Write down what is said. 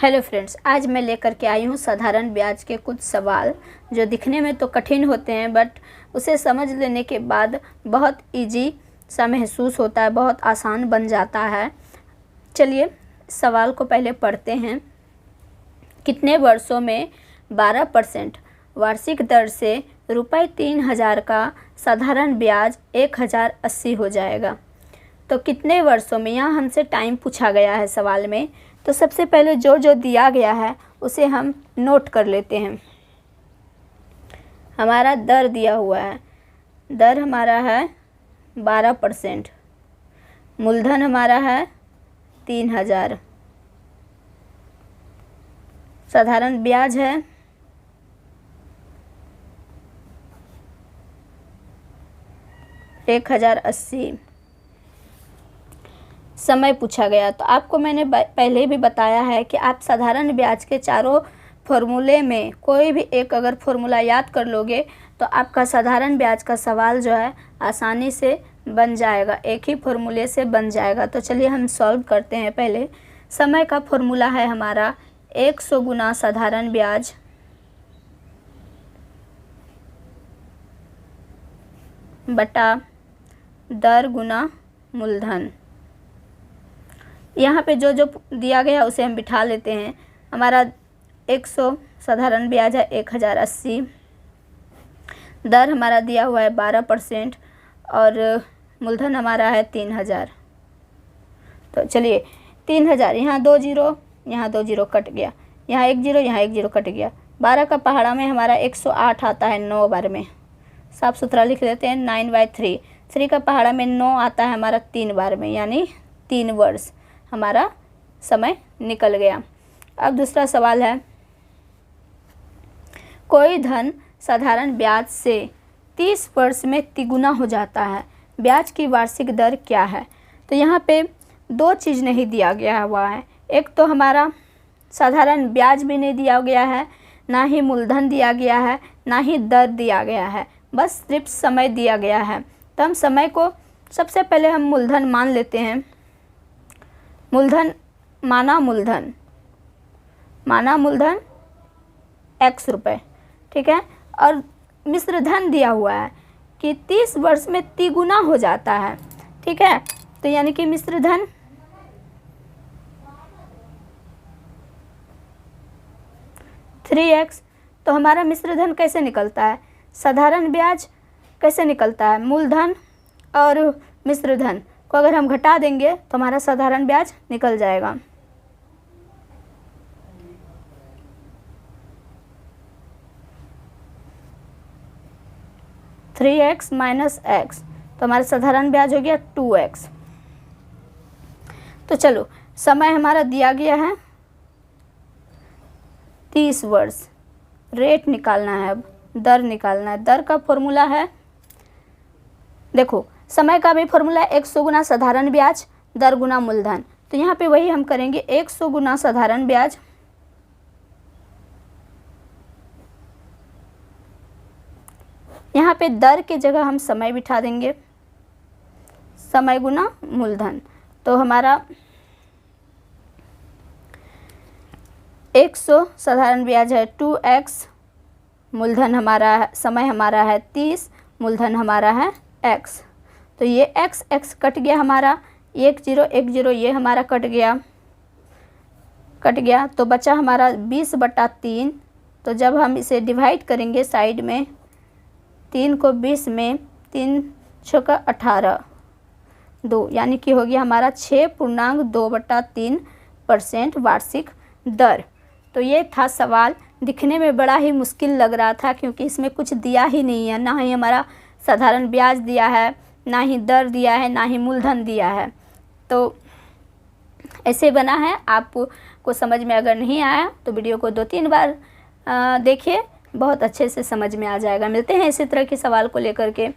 Hello friends, आज मैं लेकर के आई हूँ साधारण ब्याज के कुछ सवाल जो दिखने में तो कठिन होते हैं बट उसे समझ लेने के बाद बहुत इजी सा महसूस होता है, बहुत आसान बन जाता है। चलिए सवाल को पहले पढ़ते हैं। कितने वर्षों में 12% वार्षिक दर से ₹3000 का साधारण ब्याज 1080 हो जाएगा? तो कितने वर्षों में, यहाँ हमसे टाइम पूछा गया है सवाल में। तो सबसे पहले जो जो दिया गया है उसे हम नोट कर लेते हैं। हमारा दर दिया हुआ है, दर हमारा है 12%, मूलधन हमारा है 3000, साधारण ब्याज है 1080, समय पूछा गया। तो आपको मैंने पहले भी बताया है कि आप साधारण ब्याज के चारों फॉर्मूले में कोई भी एक अगर फॉर्मूला याद कर लोगे तो आपका साधारण ब्याज का सवाल जो है आसानी से बन जाएगा, एक ही फॉर्मूले से बन जाएगा। तो चलिए हम सॉल्व करते हैं। पहले समय का फॉर्मूला है हमारा 100 गुना साधारण ब्याज बटा दर गुना मूलधन। यहाँ पे जो जो दिया गया उसे हम बिठा लेते हैं। हमारा 100 साधारण ब्याज है 1080, दर हमारा दिया हुआ है 12% और मूलधन हमारा है 3000। तो चलिए 3000, यहाँ 2 जीरो, यहाँ 2 जीरो कट गया, यहाँ 1 जीरो, यहाँ 1 जीरो कट गया। 12 का पहाड़ा में हमारा 108 आता है 9 बार में, साफ सुथरा लिख लेते हैं 9/3। 3 का पहाड़ा में 9 आता है हमारा 3 बार में, यानी 3 वर्ष हमारा समय निकल गया। अब दूसरा सवाल है, कोई धन साधारण ब्याज से 30 वर्ष में तिगुना हो जाता है, ब्याज की वार्षिक दर क्या है? तो यहाँ पे दो चीज़ नहीं दिया गया हुआ है। एक तो हमारा साधारण ब्याज भी नहीं दिया गया है, ना ही मूलधन दिया गया है, ना ही दर दिया गया है, बस सिर्फ समय दिया गया है। तो हम समय को सबसे पहले हम मूलधन मान लेते हैं। मूलधन माना मूलधन X रुपये, ठीक है। और मिश्र धन दिया हुआ है कि 30 वर्ष में तिगुना हो जाता है, ठीक है। तो यानी कि मिश्र धन 3x। तो हमारा मिश्र धन कैसे निकलता है? साधारण ब्याज कैसे निकलता है? मूलधन और मिश्र धन को अगर हम घटा देंगे तो हमारा साधारण ब्याज निकल जाएगा। (3x - x), तो हमारा साधारण ब्याज हो गया 2x। तो चलो समय हमारा दिया गया है 30 वर्ष, रेट निकालना है, अब दर निकालना है। दर का फॉर्मूला है, देखो समय का भी फॉर्मूला 100 गुना साधारण ब्याज दर गुना मूलधन। तो यहाँ पे वही हम करेंगे, 100 गुना साधारण ब्याज यहाँ पे दर के जगह हम समय बिठा देंगे, समय गुना मूलधन। तो हमारा 100 साधारण ब्याज है 2x, मूलधन हमारा है, समय हमारा है 30, मूलधन हमारा है x। तो ये x कट गया हमारा, 1 जीरो 1 जीरो ये हमारा कट गया। तो बचा हमारा 20/3। तो जब हम इसे डिवाइड करेंगे साइड में, 3 को 20 में 3 छक्का 18, 2, यानी कि हो गया हमारा 6.2/3% वार्षिक दर। तो ये था सवाल। दिखने में बड़ा ही मुश्किल लग रहा था क्योंकि इसमें कुछ दिया ही नहीं है, ना ही हमारा साधारण ब्याज दिया है, ना ही दर दिया है, ना ही मूलधन दिया है। तो ऐसे बना है। आपको समझ में अगर नहीं आया तो वीडियो को 2-3 बार देखिए, बहुत अच्छे से समझ में आ जाएगा। मिलते हैं इसी तरह के सवाल को लेकर के।